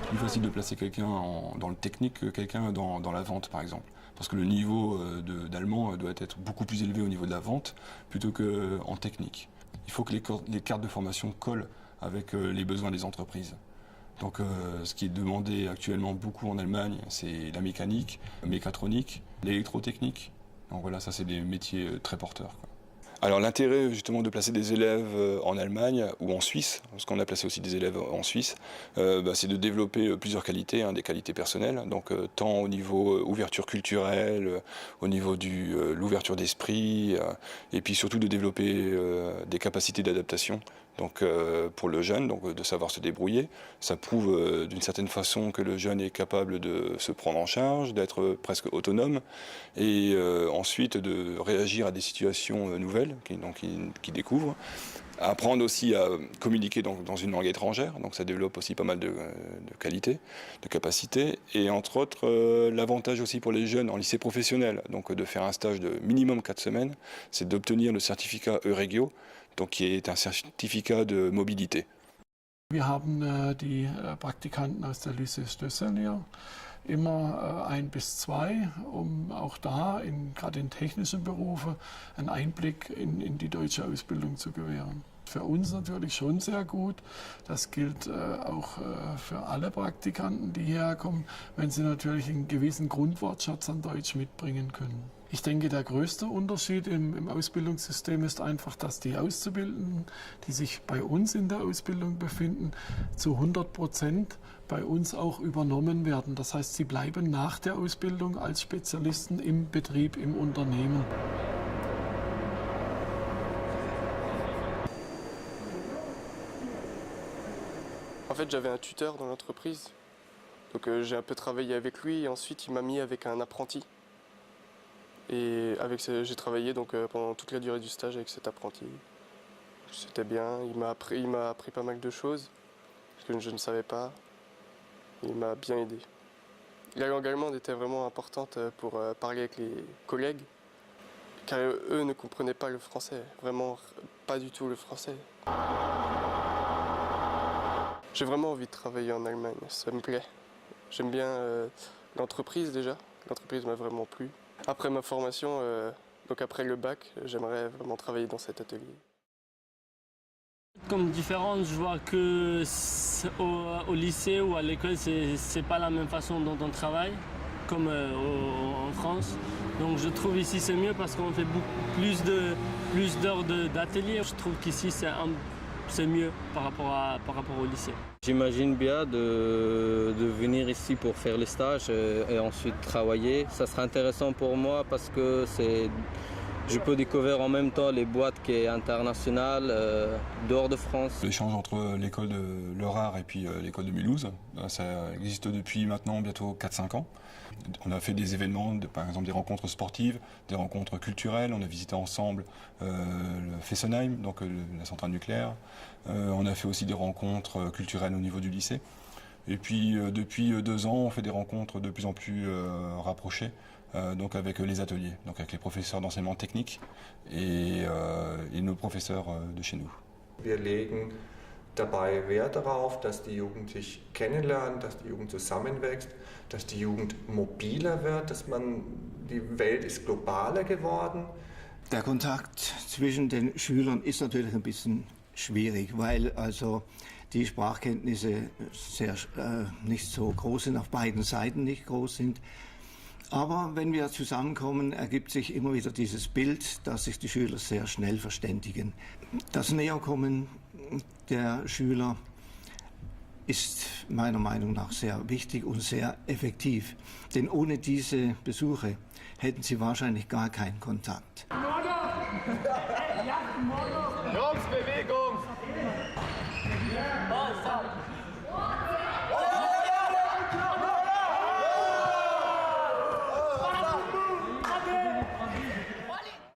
Plus facile de placer quelqu'un dans le technique que quelqu'un dans la vente, par exemple. Parce que le niveau d'allemand doit être beaucoup plus élevé au niveau de la vente plutôt qu'en technique. Il faut que les cartes de formation collent avec les besoins des entreprises. Donc ce qui est demandé actuellement beaucoup en Allemagne, c'est la mécanique, la mécatronique, l'électrotechnique. Donc voilà, ça c'est des métiers très porteurs, quoi. Alors l'intérêt justement de placer des élèves en Allemagne ou en Suisse, parce qu'on a placé aussi des élèves en Suisse, c'est de développer plusieurs qualités, des qualités personnelles, donc tant au niveau ouverture culturelle, au niveau de l'ouverture d'esprit, et puis surtout de développer des capacités d'adaptation. Donc pour le jeune, donc de savoir se débrouiller, ça prouve d'une certaine façon que le jeune est capable de se prendre en charge, d'être presque autonome, et ensuite de réagir à des situations nouvelles qu'il découvre. Apprendre aussi à communiquer dans une langue étrangère, donc ça développe aussi pas mal de qualités, de capacités, et entre autres l'avantage aussi pour les jeunes en lycée professionnel, donc de faire un stage de minimum 4 semaines, c'est d'obtenir le certificat Euregio, donc qui est un certificat de mobilité. Wir haben die Praktikanten aus der Lycée Stössel immer 1 bis 2, um auch da, gerade in technischen Berufen, einen Einblick in die deutsche Ausbildung zu gewähren. Für uns natürlich schon sehr gut. Das gilt auch für alle Praktikanten, die hierher kommen, wenn sie natürlich einen gewissen Grundwortschatz an Deutsch mitbringen können. Ich denke, der größte Unterschied im Ausbildungssystem ist einfach, dass die Auszubildenden, die sich bei uns in der Ausbildung befinden, zu 100% bei uns auch übernommen werden. Das heißt, sie bleiben nach der Ausbildung als Spezialisten im Betrieb, im Unternehmen. En fait, j'avais un tuteur dans l'entreprise, donc j'ai un peu travaillé avec lui et ensuite il m'a mis avec un apprenti. Et j'ai travaillé donc pendant toute la durée du stage avec cet apprenti. C'était bien, il m'a appris pas mal de choses que je ne savais pas. Il m'a bien aidé. La langue allemande était vraiment importante pour parler avec les collègues, car eux ne comprenaient pas le français, vraiment pas du tout le français. J'ai vraiment envie de travailler en Allemagne, ça me plaît. J'aime bien l'entreprise déjà, l'entreprise m'a vraiment plu. Après ma formation, donc après le bac, j'aimerais vraiment travailler dans cet atelier. Comme différence, je vois que au lycée ou à l'école, c'est pas la même façon dont on travaille, comme en France. Donc je trouve ici c'est mieux parce qu'on fait beaucoup plus d'heures d'atelier. Je trouve qu'ici c'est mieux par rapport au lycée. J'imagine bien de venir ici pour faire les stages et ensuite travailler. Ça sera intéressant pour moi parce que je peux découvrir en même temps les boîtes qui sont internationales, dehors de France. L'échange entre l'école de Lorard et puis l'école de Mulhouse, ça existe depuis maintenant bientôt 4-5 ans. On a fait des événements, par exemple des rencontres sportives, des rencontres culturelles. On a visité ensemble le Fessenheim, donc la centrale nucléaire. On a fait aussi des rencontres culturelles au niveau du lycée. Et puis depuis 2 ans, on fait des rencontres de plus en plus rapprochées, donc avec les ateliers, donc avec les professeurs d'enseignement technique et nos professeurs de chez nous. Wir legen dabei Wert darauf, dass die Jugend sich kennenlernt, dass die Jugend zusammenwächst, dass die Jugend mobiler wird, die Welt ist globaler geworden. Der Kontakt zwischen den Schülern ist natürlich ein bisschen schwierig, weil also die Sprachkenntnisse nicht so groß sind, auf beiden Seiten nicht groß sind. Aber wenn wir zusammenkommen, ergibt sich immer wieder dieses Bild, dass sich die Schüler sehr schnell verständigen. Das Näherkommen der Schüler ist meiner Meinung nach sehr wichtig und sehr effektiv. Denn ohne diese Besuche hätten sie wahrscheinlich gar keinen Kontakt.